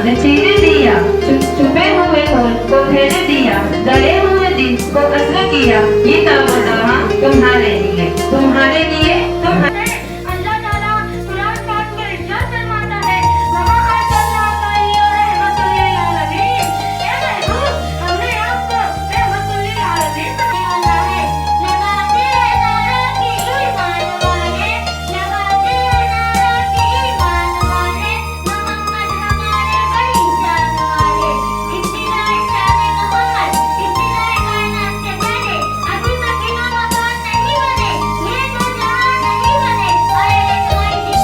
ने चीर दिया, छुपे हुए होल को फेर दिया, गड़े हुए दिल को असर किया। ये तवज्जो तुम्हारे लिए, तुम्हारे लिए, तुम्हारे अल्लाह ताला कुरान पाक में इरशाद फरमाता है, वमा अर्सलनाका इल्ला रहमतुल लिल आलमीन। ए महबूब, हमने आपको रहमतुल लिल आलमीन बनाया है। लगाते हैं नारा की ईमान वाले, लगाते हैं नारा की ईमान वाले, मोहम्मद हमारे बड़ी जान वाले। इब्तिदाए शान मोहम्मद, इब्तिदाए कायनात से पहले अभी तक इमाम मकान नहीं बने, ये तो जहां नहीं बने। अरे तुम्हारी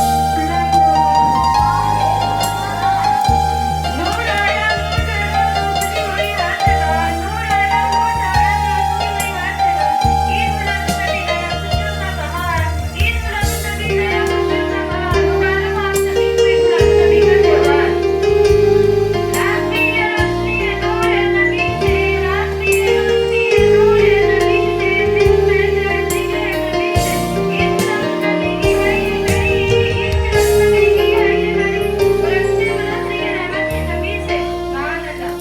नूर आया, दूसरी हुई हाथ लगा, नूर आया, दूसरी हुई हाथ लगा। ईद मिलाद नबी गया खुशियों का बहार, ईद मिलाद नबी गया खुशियों का बहार। मुबारक आप सभी को ईद मिलाद नबी का त्योहार। रास्ती है नूर है नबी से, रास्ती है नूर है नबी से, दिल में है जिक्र नबी से। ईद मिलाद नबी की है ये घड़ी, ईद मिलाद नबी की है ये घड़ी, बरसते बरसते ये रहमत नबी से। सुभान अल्लाह।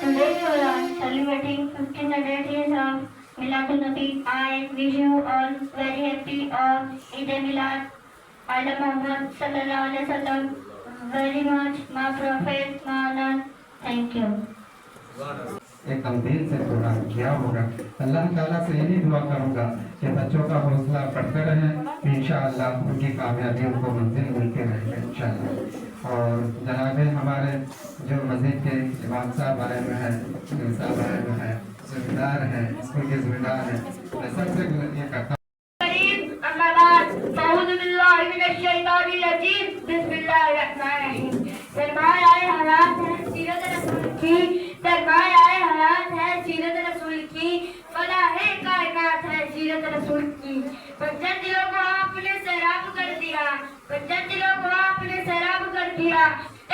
Today we are celebrating 1500 years of Miladun Nabi. I wish you all very happy of Eid Milad. Allah Muhammad sallallahu alaihi wasallam very much my prophet Maulana. Thank you. एकदम दिल से प्रोग्राम किया होगा। अल्लाह ताला से यही दुआ करूंगा कि बच्चों का हौसला बढ़ते रहे, इंशाअल्लाह उनकी कामयाबी उनको मंजिल मिलते रहेगा इंशाअल्लाह। और जनाबे हमारे जो मस्जिद के इमाम साहब आए हुए हैं, साहब आए हुए हैं, जिम्मेदार हैं, स्कूल के जिम्मेदार हैं, मैं सबसे ये करता हूं सरमाया हयात है सीरत रसूल की, सरमाया हयात है सीरत रसूल की, फलाहे कायनात है सीरत रसूल की। पंजन दिलों को आपने सैराब कर दिया, पंजन दिलों को आपने सैराब कर दिया।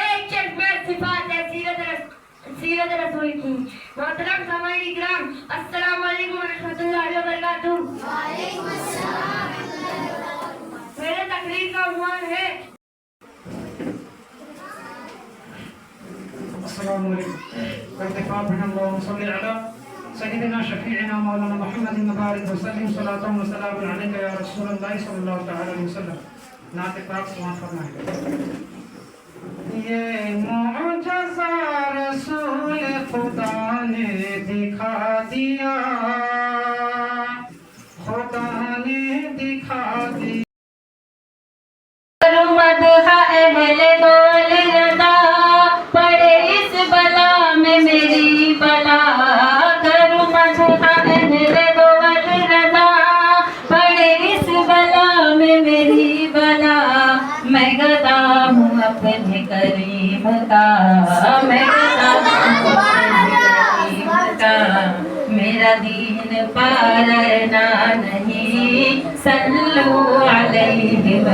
एक चश्म में सिफात है सीरत रसूल की। मोहतरम सामाईन इकराम, अस्सलाम वालेकुम व रहमतुल्लाहि व बरकातुहू। वालेकुम अस्सलाम। मेरे तकरीर का उन्वान है अस्सलाम वालेकुम। अल्लाहुम्मा सल्लि अला सय्यिदिना शफीइना मौलाना मुहम्मदिन मुबारक वसल्लम सल्लल्लाहु अलैहि वसल्लम अलैका या रसूलल्लाह सल्लल्लाहु तआला अलैहि वसल्लम। नात पाक समाअत फरमाएं। ये मुअज्जज़ा रसूल खुदा ने दिखा दिया, खुदा ने दिखा दिया। मदहा अहले बोल रदा, पड़े इस बला में मेरी बला। करूँ मदहा अहले बोल रदा, पड़े इस बला में मेरी बला। मैं गदा हूँ अपने करीम का, मैं गदा हूँ अपने करीम का। मेरा दीन पारना नहीं, सल्लू अलैहि व